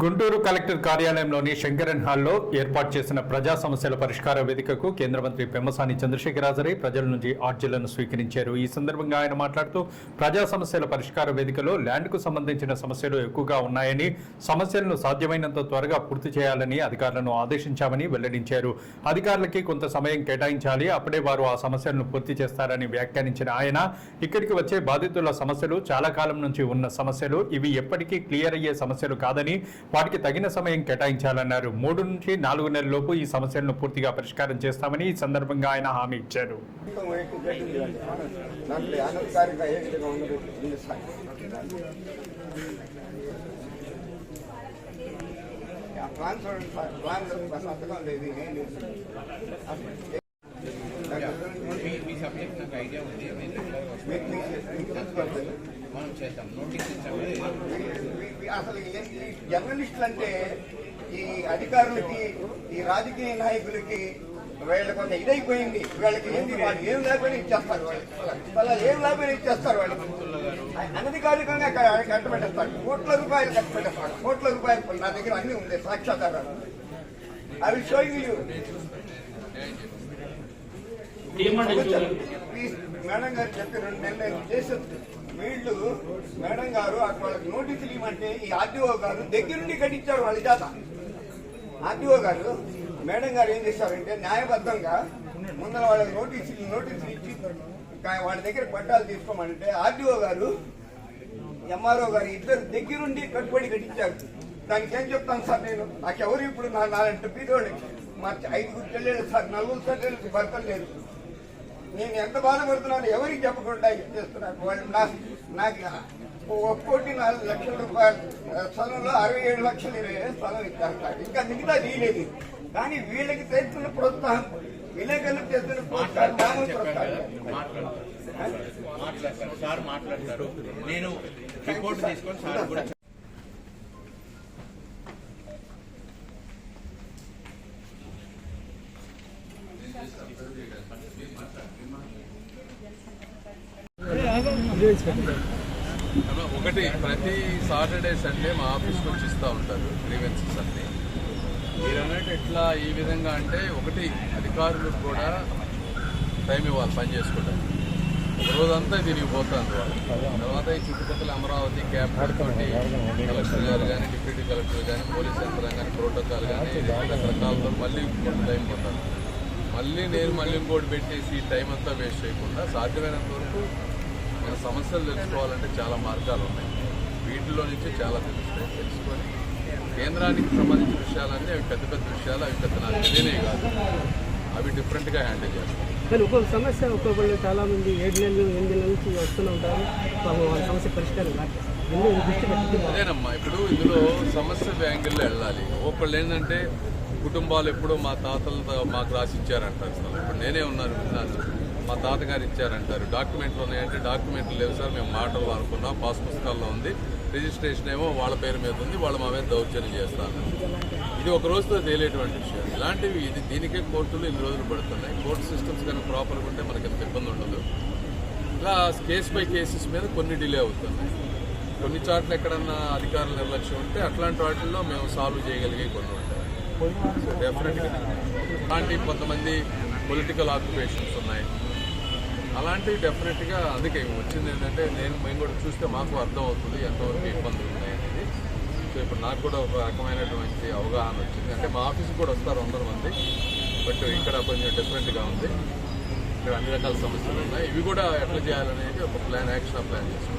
Guntur collector కార్యాలయంలోని Shankaran హాల్లో ఏర్పాటు చేసిన ప్రజా సమస్యల పరిష్కార వేదికకు కేంద్ర మంత్రి పెమ్మసాని చంద్రశేఖర్ హాజరై ప్రజల నుంచి ఆర్జీలను స్వీకరించారు. ఈ సందర్భంగా ఆయన మాట్లాడుతూ ప్రజా సమస్యల పరిష్కార వేదికలో ల్యాండ్కు సంబంధించిన సమస్యలు ఎక్కువగా ఉన్నాయని, సమస్యలను సాధ్యమైనంత త్వరగా పూర్తి చేయాలని అధికారులను ఆదేశించామని వెల్లడించారు. అధికారులకి కొంత సమయం కేటాయించాలి, అప్పుడే వారు ఆ సమస్యలను పూర్తి చేస్తారని వ్యాఖ్యానించిన ఆయన, ఇక్కడికి వచ్చే బాధితుల సమస్యలు చాలా కాలం నుంచి ఉన్న సమస్యలు, ఇవి ఎప్పటికీ క్లియర్ అయ్యే సమస్యలు కాదని వాటికి తగిన సమయం కేటాయించాలన్నారు. 3 నుంచి 4 నెలల్లోపు ఈ సమస్యలను పూర్తిగా పరిష్కారం చేస్తామని ఈ సందర్భంగా ఆయన హామీ ఇచ్చారు. మనం చేద్దాం. నోటీస్ అసలు జర్నలిస్టులు అంటే ఈ అధికారులకి, ఈ రాజకీయ నాయకులకి వీళ్ళ కొంత ఇదైపోయింది. వీళ్ళకి ఏంటి, వాళ్ళు ఏం లేకపోయినా ఇచ్చేస్తారు, వాళ్ళు ఏం లేకపోయినా ఇచ్చేస్తారు. వాళ్ళకి అనధికారికంగా కట్టబెట్టేస్తారు, కోట్ల రూపాయలు కట్టబెట్టేస్తారు, కోట్ల రూపాయలు. నా దగ్గర అన్ని ఉంది, సాక్ష్యాధారాలు. అవి షోయింగ్ యూ. ప్లీజ్ మేడం గారు చెప్పి 2 నెలలు చేసేది. వీళ్ళు మేడం గారు వాళ్ళకి నోటీసులు ఇవ్వమంటే ఈ ఆర్టీఓ గారు దగ్గరుండి కట్టించారు వాళ్ళ చేత. ఆర్టీఓ గారు మేడం గారు ఏం చేశారంటే న్యాయబద్ధంగా ముందర వాళ్ళకి నోటీసులు ఇచ్చి వాళ్ళ దగ్గర పట్టాలు తీసుకోమంటే ఆర్టీఓ గారు, ఎంఆర్ఓ గారు ఇద్దరు దగ్గరుండి కట్టుబడి కట్టించారు. దానికి ఏం చెప్తాను సార్ నేను? నాకెవరు ఇప్పుడు నాలంటే పీదోళ్ళకి మా 5 చెల్లెళ్ళు సార్, 4 చెల్లెళ్ళకి భర్తలు లేదు. నేను ఎంత బాధపడుతున్నాను ఎవరికి చెప్పకుండా చేస్తున్నాను. వాళ్ళు నాకు 1,04,00,000 రూపాయల స్థలంలో 67 లక్షలు స్థలం ఇచ్చేస్తారు. ఇంకా మిగతా తీయలేదు. కానీ వీళ్ళకి చేస్తున్న ప్రోత్సాహం, విలేకరులకు చేస్తున్న ప్రోత్సాహం మాట్లాడతారు. నేను రిపోర్ట్ తీసుకొని సార్ కూడా ఒకటి, ప్రతి సాటర్డే సండే మా ఆఫీస్కి వచ్చి ఇస్తూ ఉంటారు గ్రీవెన్సెస్ అన్ని. మీరు అన్నట్టు ఎట్లా ఈ విధంగా అంటే, ఒకటి అధికారులకు కూడా టైం ఇవ్వాలి పని చేసుకోవడానికి. ఒక రోజంతా తిరిగిపోతుంది వాళ్ళు. తర్వాత ఈ చుట్టుపక్కల అమరావతి క్యాపిటల్ తోటి కలెక్టర్ గారు కానీ, డిప్యూటీ కలెక్టర్ కానీ, పోలీస్ యంత్రాంగాన్ని, ప్రోటోకాల్ కానీ రకరకాలతో మళ్ళీ కొంత టైం పోతాను. మళ్ళీ ఇంకోటి పెట్టేసి ఈ టైం అంతా వేస్ట్ చేయకుండా సాధ్యమైనంత వరకు మన సమస్యలు తెలుసుకోవాలంటే చాలా మార్గాలు ఉన్నాయి. వీటిలో నుంచి చాలా తెలుసుకొని కేంద్రానికి సంబంధించిన విషయాలన్నీ అవి పెద్ద విషయాలు, అవి పెద్ద నాకు తెలియనే కాదు, అవి డిఫరెంట్గా హ్యాండిల్ చేస్తాం. కానీ ఒక్కొక్క సమస్య ఒక్కొక్కళ్ళు చాలా మంది 7 నెలలు 8 నెలల నుంచి వస్తూనే ఉంటారు. సమస్య పరిష్కారం అదేనమ్మా. ఇప్పుడు ఇందులో సమస్య యాంగిల్లో వెళ్ళాలి. ఒక్కొక్కళ్ళు ఏంటంటే కుటుంబాలు ఎప్పుడో మా తాతలతో మాకు రాసి ఇచ్చారంటారు. ఇప్పుడు నేనే విన్నాను, మా తాతగారు ఇచ్చారంటారు. డాక్యుమెంట్లు ఉన్నాయంటే డాక్యుమెంట్లు లేవు సార్, మేము మాటలు అనుకున్నాం, పాస్ పుస్తకాల్లో ఉంది, రిజిస్ట్రేషన్ ఏమో వాళ్ళ పేరు మీద ఉంది, వాళ్ళు మా మీద దౌర్జన్యం చేస్తాను. ఇది ఒక రోజుతో తేలేటువంటి విషయం. ఇలాంటివి దీనికే కోర్టులు ఇన్ని రోజులు పడుతున్నాయి. కోర్టు సిస్టమ్స్ కనుక ప్రాపర్గా ఉంటే మనకి ఎంత ఇబ్బంది ఉండదు. ఇలా కేస్ బై కేసెస్ మీద కొన్ని డిలే అవుతున్నాయి. కొన్ని చోట్ల ఎక్కడన్నా అధికారుల నిర్లక్ష్యం ఉంటే అట్లాంటి వాటిల్లో మేము సాల్వ్ చేయగలిగే కొన్ని ఉంటాయి. సో డెఫినెట్గా అలాంటి కొంతమంది పొలిటికల్ ఆక్యుపేషన్స్ ఉన్నాయి. అలాంటివి డెఫినెట్గా అందుకే వచ్చింది ఏంటంటే, మేము కూడా చూస్తే మాకు అర్థం అవుతుంది ఎంతవరకు ఇబ్బందులు ఉన్నాయనేది. సో ఇప్పుడు నాకు కూడా ఒక రకమైనటువంటి అవగాహన వచ్చింది. అంటే మా ఆఫీస్కి కూడా వస్తారు 100 మంది, బట్ ఇక్కడ కొంచెం డిఫరెంట్గా ఉంది. ఇక్కడ అన్ని రకాల సమస్యలు ఉన్నాయి. ఇవి కూడా ఎట్లా చేయాలనేది ఒక యాక్షన్ ప్లాన్ చేస్తాం.